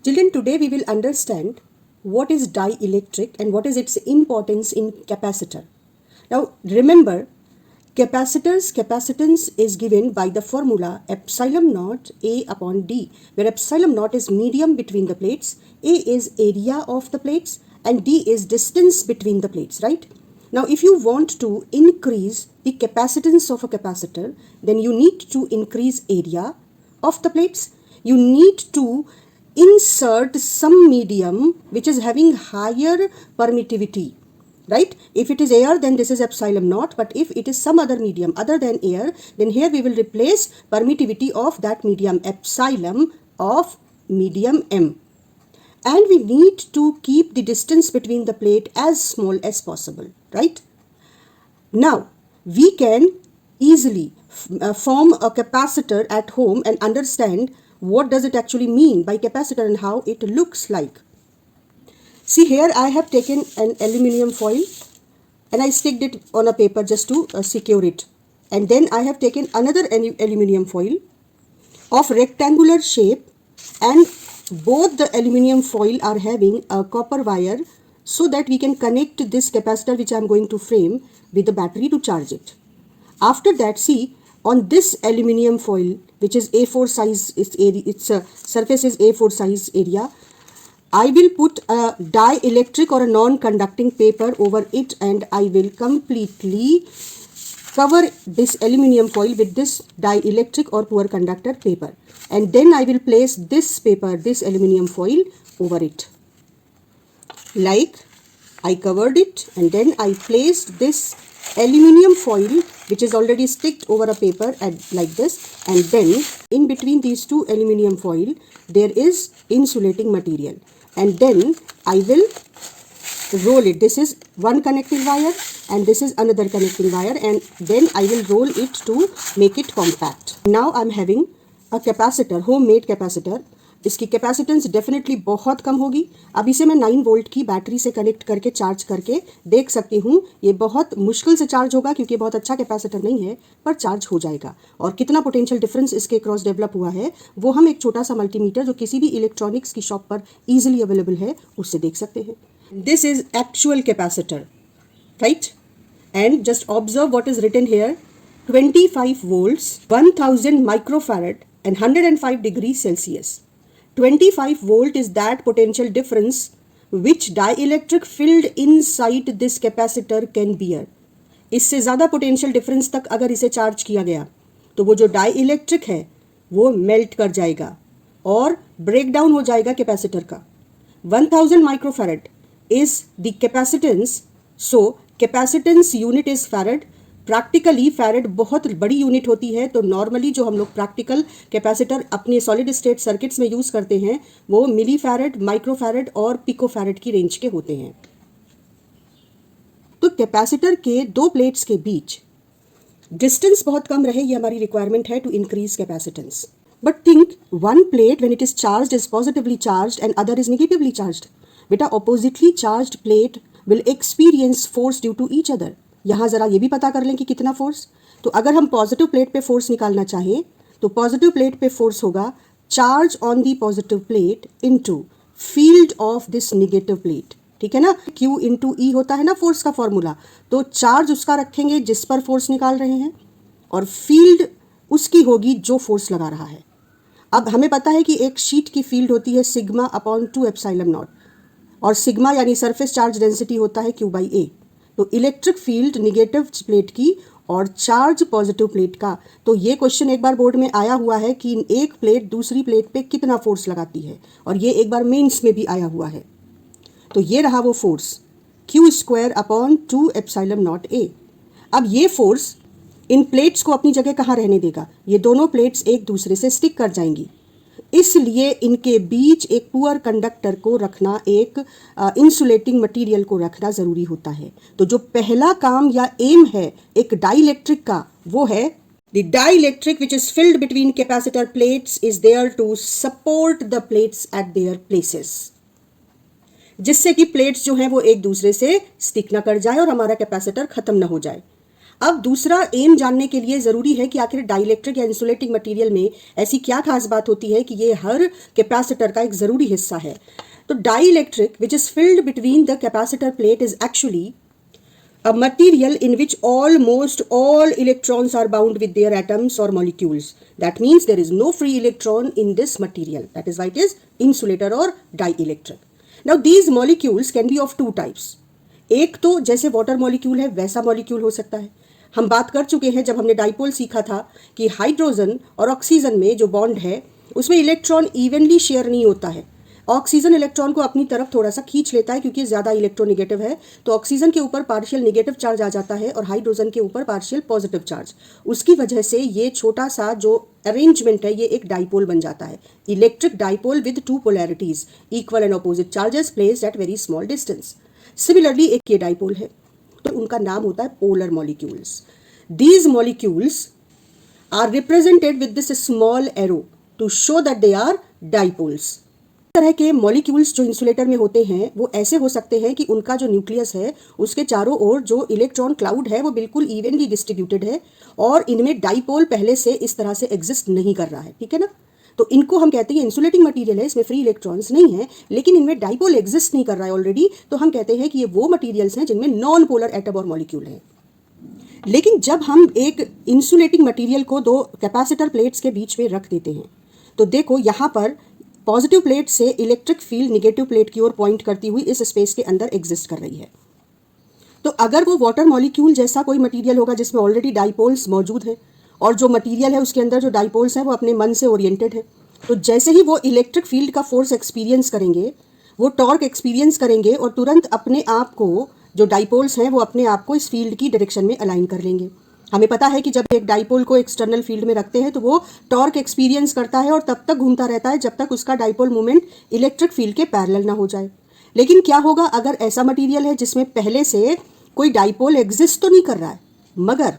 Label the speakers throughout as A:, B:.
A: Children, today we will understand what is dielectric and what is its importance in capacitor. Now remember, capacitance is given by the formula epsilon naught A upon D, where epsilon naught is medium between the plates, A is area of the plates, and D is distance between the plates, right? Now if you want to increase the capacitance of a capacitor, then you need to increase area of the plates. You need to insert some medium which is having higher permittivity, right? If it is air, then this is epsilon naught, but if it is some other medium other than air, then here we will replace permittivity of that medium epsilon of medium M. And we need to keep the distance between the plate as small as possible, right? Now we can easily form a capacitor at home and understand what does it actually mean by capacitor and how it looks like. See, here I have taken an aluminium foil and I sticked it on a paper just to secure it. And then I have taken another aluminium foil of rectangular shape, and both the aluminium foil are having a copper wire so that we can connect this capacitor which I am going to frame with the battery to charge it. After that, see, on this aluminium foil, which is A4 size, its surface is A4 size area, I will put a dielectric or a non-conducting paper over it, and I will completely cover this aluminium foil with this dielectric or poor conductor paper. And then I will place this paper, this aluminium foil over it. Like I covered it, and then I placed this aluminium foil which is already sticked over a paper like this, and then in between these two aluminium foil there is insulating material, and then I will roll it. This is one connecting wire and this is another connecting wire, and then I will roll it to make it compact. Now I am having a capacitor, homemade capacitor. इसकी capacitance definitely बहुत कम होगी. अब इसे मैं 9 volt की battery से connect करके charge करके देख सकती हूँ. ये बहुत मुश्किल से चार्ज होगा क्योंकि बहुत अच्छा कैपेसिटर नहीं है, पर चार्ज हो जाएगा. और कितना पोटेंशियल डिफरेंस इसके क्रॉस डेवलप हुआ है वो हम एक छोटा सा मल्टीमीटर जो किसी भी इलेक्ट्रॉनिक्स की शॉप पर ईजिली अवेलेबल है उससे देख सकते हैं. This is actual capacitor, right? And just observe what is written here. 25 volts, 1000 microfarad and 105 degrees Celsius. 25 volt is that potential difference which dielectric filled inside this capacitor can bear. इससे ज़्यादा potential difference तक अगर इसे charge किया गया तो वो जो dielectric है वो मेल्ट कर जाएगा और ब्रेक डाउन हो जाएगा कैपेसिटर का. 1000 microfarad is the capacitance, so capacitance unit is farad. Practically farad बहुत बड़ी यूनिट होती है, तो नॉर्मली जो हम लोग प्रैक्टिकल कैपेसिटर अपने सॉलिड स्टेट सर्किट्स में यूज़ करते हैं वो मिली फैरेड, माइक्रो फैरेड और पिको फैरेड की रेंज के होते हैं. तो कैपेसिटर के दो प्लेट्स के बीच डिस्टेंस बहुत कम रहे, ये हमारी रिक्वायरमेंट है to increase capacitance. But think one plate when it is charged is positively charged and other is negatively charged. बेटा, oppositely charged plate will experience force due to each other. यहाँ ज़रा ये भी पता कर लें कि कितना फोर्स. तो अगर हम पॉजिटिव प्लेट पे फोर्स निकालना चाहें तो पॉजिटिव प्लेट पे फोर्स होगा charge on the positive plate into field of this negative plate. ठीक है ना? Q इंटू E होता है ना फोर्स का फॉर्मूला. तो चार्ज उसका रखेंगे जिस पर फोर्स निकाल रहे हैं और फील्ड उसकी होगी जो फोर्स लगा रहा है. अब हमें पता है कि एक शीट की फील्ड होती है सिग्मा अपॉन 2 एप्सिलॉन नॉट, और सिग्मा यानी सरफेस चार्ज डेंसिटी होता है Q/A. तो इलेक्ट्रिक फील्ड निगेटिव प्लेट की और चार्ज पॉजिटिव प्लेट का. तो ये क्वेश्चन एक बार बोर्ड में आया हुआ है कि एक प्लेट दूसरी प्लेट पे कितना फोर्स लगाती है, और ये एक बार मेंस में भी आया हुआ है. तो ये रहा वो force Q² upon 2 epsilon not A. अब ये फोर्स इन प्लेट्स को अपनी जगह कहाँ रहने देगा? ये दोनों प्लेट्स एक दूसरे से स्टिक कर जाएंगी, इसलिए इनके बीच एक पुअर कंडक्टर को रखना, एक इंसुलेटिंग मटेरियल को रखना ज़रूरी होता है. तो जो पहला काम या एम है एक डाइलेक्ट्रिक का वो है the dielectric which is filled between capacitor plates is there to support the plates at their places, जिससे कि प्लेट्स जो हैं वो एक दूसरे से स्टिक ना कर जाए और हमारा कैपेसिटर खत्म ना हो जाए. अब दूसरा एम जानने के लिए ज़रूरी है कि आखिर डाइलेक्ट्रिक या इंसुलेटिंग मटेरियल में ऐसी क्या खास बात होती है कि ये हर कैपेसिटर का एक ज़रूरी हिस्सा है। तो dielectric which is filled between the capacitor plate is actually a material in which almost all electrons are bound with their atoms or molecules. That means there is no free electron in this material. That is why it is insulator or dielectric. Now these molecules can be of two types. एक तो जैसे water molecule है वैसा molecule हो सकता है। हम बात कर चुके हैं जब हमने डाइपोल सीखा था कि हाइड्रोजन और ऑक्सीजन में जो बॉन्ड है उसमें इलेक्ट्रॉन इवनली शेयर नहीं होता है। ऑक्सीजन इलेक्ट्रॉन को अपनी तरफ थोड़ा सा खींच लेता है क्योंकि ज़्यादा इलेक्ट्रोनिगेटिव है, तो ऑक्सीजन के ऊपर पार्शियल निगेटिव चार्ज आ जाता है और हाइड्रोजन के ऊपर पार्शियल पॉजिटिव चार्ज। उसकी वजह से ये छोटा सा जो अरेंजमेंट है ये एक डाइपोल बन जाता है, electric dipole with two polarities, equal and opposite charges placed at very small distance. Similarly एक ये डाइपोल है तो उनका नाम होता है polar molecules. These molecules are represented with this small arrow to show that they are dipoles. तरह के मॉलिक्यूल्स जो इंसुलेटर में होते हैं वो ऐसे हो सकते हैं कि उनका जो न्यूक्लियस है उसके चारों ओर जो इलेक्ट्रॉन क्लाउड है वो बिल्कुल इवनली डिस्ट्रीब्यूटेड है और इनमें डाइपोल पहले से इस तरह से एग्जिस्ट नहीं कर रहा है, ठीक है ना। तो इनको हम कहते हैं इंसुलेटिंग मटेरियल है, इसमें फ्री इलेक्ट्रॉन्स नहीं है लेकिन इनमें डाइपोल एग्जिस्ट नहीं कर रहा है ऑलरेडी, तो हम कहते हैं कि ये वो मटीरियल्स हैं जिनमें नॉन पोलर एटम और मॉलिक्यूल है। लेकिन जब हम एक इंसुलेटिंग मटीरियल को दो कैपेसिटर प्लेट्स के बीच में रख देते हैं तो देखो यहाँ पर पॉजिटिव प्लेट से इलेक्ट्रिक फील्ड निगेटिव प्लेट की ओर पॉइंट करती हुई इस स्पेस के अंदर एग्जिस्ट कर रही है। तो अगर वो वाटर मॉलिक्यूल जैसा कोई मटेरियल होगा जिसमें ऑलरेडी डाइपोल्स मौजूद हैं और जो मटेरियल है उसके अंदर जो डाइपोल्स हैं वो अपने मन से ओरिएंटेड है, तो जैसे ही वो इलेक्ट्रिक फील्ड का फोर्स एक्सपीरियंस करेंगे, वो टॉर्क एक्सपीरियंस करेंगे और तुरंत अपने आप को जो डाइपोल्स हैं वो अपने आप को इस फील्ड की डायरेक्शन में अलाइन कर लेंगे। हमें पता है कि जब एक डाइपोल को एक्सटर्नल फील्ड में रखते हैं तो वो टॉर्क एक्सपीरियंस करता है और तब तक घूमता रहता है जब तक उसका डाइपोल मूवमेंट इलेक्ट्रिक फील्ड के पैरेलल ना हो जाए। लेकिन क्या होगा अगर ऐसा मटेरियल है जिसमें पहले से कोई डाइपोल एग्जिस्ट तो नहीं कर रहा है, मगर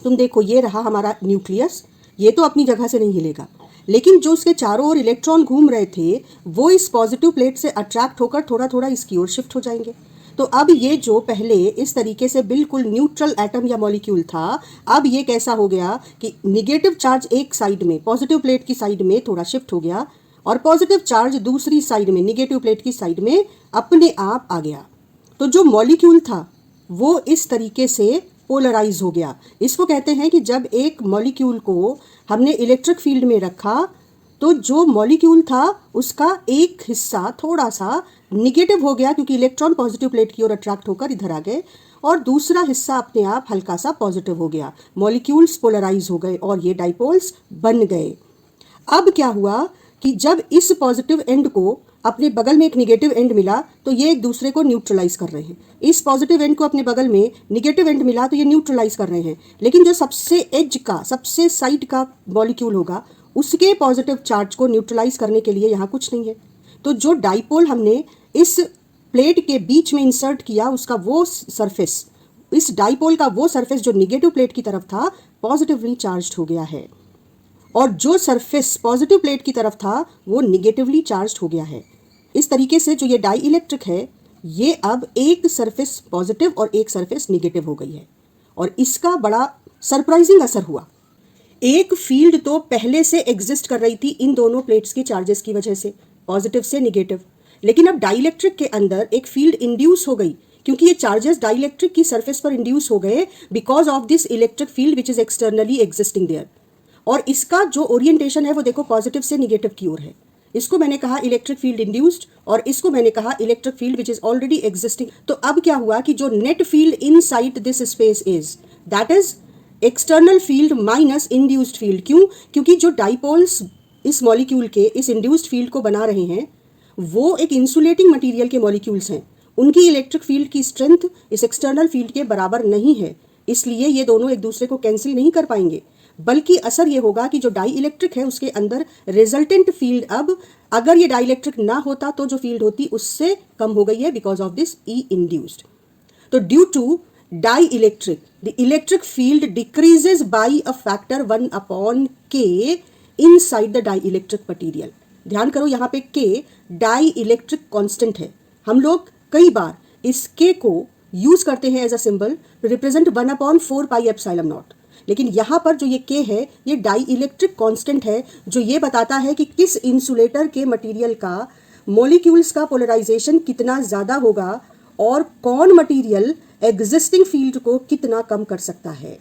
A: तुम देखो ये रहा हमारा न्यूक्लियस, ये तो अपनी जगह से नहीं हिलेगा, लेकिन जो उसके चारों ओर इलेक्ट्रॉन घूम रहे थे वो इस पॉजिटिव प्लेट से अट्रैक्ट होकर थोड़ा थोड़ा इसकी ओर शिफ्ट हो जाएंगे। तो अब ये जो पहले इस तरीके से बिल्कुल न्यूट्रल एटम या मॉलिक्यूल था, अब ये कैसा हो गया कि निगेटिव चार्ज एक साइड में पॉजिटिव प्लेट की साइड में थोड़ा शिफ्ट हो गया और पॉजिटिव चार्ज दूसरी साइड में निगेटिव प्लेट की साइड में अपने आप आ गया। तो जो मॉलिक्यूल था वो इस तरीके से पोलराइज हो गया। इसको कहते हैं कि जब एक मॉलिक्यूल को हमने इलेक्ट्रिक फील्ड में रखा तो जो मॉलिक्यूल था उसका एक हिस्सा थोड़ा सा निगेटिव हो गया क्योंकि इलेक्ट्रॉन पॉजिटिव प्लेट की ओर अट्रैक्ट होकर इधर आ गए और दूसरा हिस्सा अपने आप हल्का सा पॉजिटिव हो गया, मॉलिक्यूल्स पोलराइज हो गए और ये डाइपोल्स बन गए। अब क्या हुआ कि जब इस पॉजिटिव एंड को अपने बगल में एक निगेटिव एंड मिला तो ये एक दूसरे को न्यूट्रलाइज कर रहे हैं, इस पॉजिटिव एंड को अपने बगल में निगेटिव एंड मिला तो ये न्यूट्रलाइज कर रहे हैं, लेकिन जो सबसे एज का सबसे साइड का मॉलिक्यूल होगा उसके पॉजिटिव चार्ज को न्यूट्रलाइज करने के लिए यहाँ कुछ नहीं है। तो जो डाइपोल हमने इस प्लेट के बीच में इंसर्ट किया उसका वो सरफेस, इस डाइपोल का वो सरफेस जो निगेटिव प्लेट की तरफ था पॉजिटिवली चार्ज्ड हो गया है और जो सरफेस पॉजिटिव प्लेट की तरफ था वो निगेटिवली चार्ज्ड हो गया है। इस तरीके से जो ये डाई इलेक्ट्रिक है ये अब एक सरफेस पॉजिटिव और एक सरफेस निगेटिव हो गई है और इसका बड़ा सरप्राइजिंग असर हुआ। एक फील्ड तो पहले से एग्जिस्ट कर रही थी इन दोनों प्लेट्स की चार्जेस की वजह से, पॉजिटिव से निगेटिव, लेकिन अब डाइलेक्ट्रिक के अंदर एक फील्ड इंड्यूस हो गई क्योंकि ये चार्जेस डाइलेक्ट्रिक की सरफेस पर इंड्यूस हो गए because of this electric field which is externally existing there. और इसका जो ओरिएंटेशन है वो देखो पॉजिटिव से निगेटिव की ओर है। इसको मैंने कहा इलेक्ट्रिक फील्ड इंड्यूस्ड और इसको मैंने कहा electric field which is already existing. तो अब क्या हुआ कि जो net field inside this space is that is external field minus induced field. क्यों? क्योंकि जो डाइपोल्स इस मॉलिक्यूल के इस इंड्यूस्ड फील्ड को बना रहे हैं वो एक इंसुलेटिंग मटेरियल के मॉलिक्यूल्स हैं, उनकी इलेक्ट्रिक फील्ड की स्ट्रेंथ इस एक्सटर्नल फील्ड के बराबर नहीं है, इसलिए ये दोनों एक दूसरे को कैंसिल नहीं कर पाएंगे, बल्कि असर ये होगा कि जो डाई इलेक्ट्रिक है उसके अंदर रिजल्टेंट फील्ड अब अगर ये डाई इलेक्ट्रिक ना होता तो जो फील्ड होती उससे कम हो गई है because of this E induced. तो due to dielectric the electric field decreases by a factor 1/k inside the dielectric material. ध्यान करो यहाँ पे k डाइलेक्ट्रिक कांस्टेंट है। हम लोग कई बार इस k को यूज करते हैं as a symbol to represent 1/4 pi epsilon naught. लेकिन यहाँ पर जो ये के है ये डाई इलेक्ट्रिक कॉन्स्टेंट है, जो ये बताता है कि किस इंसुलेटर के मटेरियल का मॉलिक्यूल्स का पोलराइजेशन कितना ज़्यादा होगा और कौन मटेरियल एग्जिस्टिंग फील्ड को कितना कम कर सकता है।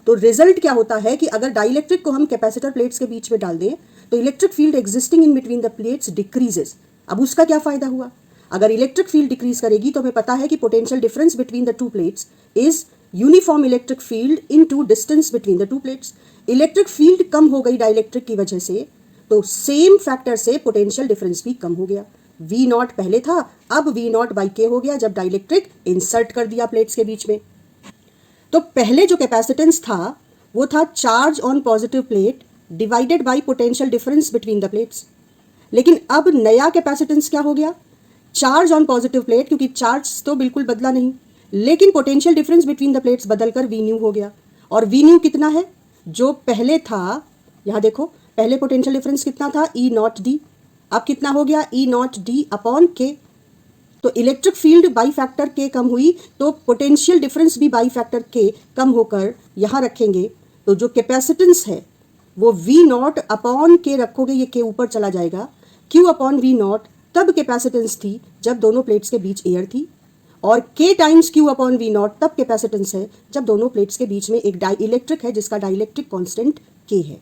A: तो रिजल्ट क्या होता है कि अगर डाइलेक्ट्रिक को हम कैपेसिटर प्लेट्स के बीच में डाल दें तो electric field existing in between the plates decreases. अब उसका क्या फायदा हुआ? अगर इलेक्ट्रिक फील्ड डिक्रीज करेगी तो हमें पता है कि potential difference between the two plates is uniform electric field into distance between the two plates. Electric field कम हो गई डाइलेक्ट्रिक की वजह से, तो सेम फैक्टर से पोटेंशियल डिफरेंस भी कम हो गया। V नॉट पहले था, अब V नॉट बाई के हो गया जब डाइलेक्ट्रिक इंसर्ट कर दिया प्लेट्स के बीच में। तो पहले जो कैपेसिटेंस था वो था charge on positive plate divided by potential difference between the plates. लेकिन अब नया कैपेसिटेंस क्या हो गया? चार्ज ऑन पॉजिटिव प्लेट, क्योंकि चार्ज तो बिल्कुल बदला नहीं, लेकिन potential difference between the plates बदलकर वी न्यू हो गया। और वी न्यू कितना है? जो पहले था, यहां देखो, पहले पोटेंशियल डिफरेंस कितना था? ई नॉट डी। अब कितना हो गया? ई नॉट डी अपॉन के। तो इलेक्ट्रिक फील्ड बाई फैक्टर के कम हुई, तो पोटेंशियल डिफरेंस भी बाई फैक्टर के कम होकर यहां रखेंगे तो जो कैपेसिटेंस है वो वी नॉट अपॉन के रखोगे, ये के ऊपर चला जाएगा। क्यू अपॉन वी नॉट तब कैपेसिटेंस थी जब दोनों प्लेट्स के बीच एयर थी, और K times Q upon V naught तब कैपेसिटेंस है जब दोनों प्लेट्स के बीच में एक डाई इलेक्ट्रिक है जिसका डाइलेक्ट्रिक कांस्टेंट के है।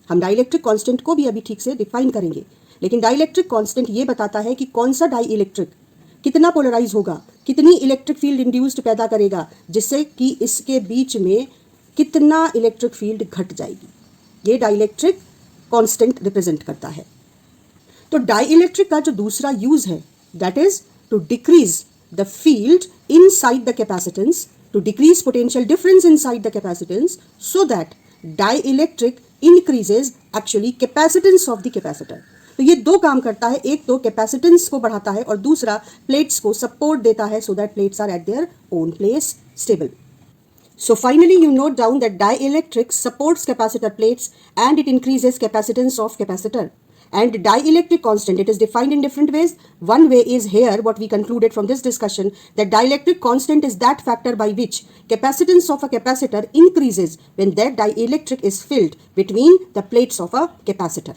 A: हम डाइलेक्ट्रिक कांस्टेंट को भी अभी ठीक से डिफाइन करेंगे, लेकिन डाइलेक्ट्रिक कांस्टेंट ये बताता है कि कौन सा डाई इलेक्ट्रिक कितना पोलराइज होगा, कितनी इलेक्ट्रिक फील्ड इंड्यूस्ड पैदा करेगा, जिससे कि इसके बीच में कितना इलेक्ट्रिक फील्ड घट जाएगी। ये डाइलेक्ट्रिक कांस्टेंट रिप्रेजेंट करता है। तो डाई इलेक्ट्रिक का जो दूसरा यूज है that is to decrease the field inside the capacitance, to decrease potential difference inside the capacitance, so that dielectric increases actually capacitance of the capacitor. तो ये दो काम करता है, एक तो कैपेसिटेंस को बढ़ाता है और दूसरा प्लेट्स को सपोर्ट देता है so that plates are at their own place stable. So finally you note down that dielectric supports capacitor plates and it increases capacitance of capacitor. And dielectric constant, it is defined in different ways. One way is here what we concluded from this discussion, that dielectric constant is that factor by which capacitance of a capacitor increases when that dielectric is filled between the plates of a capacitor.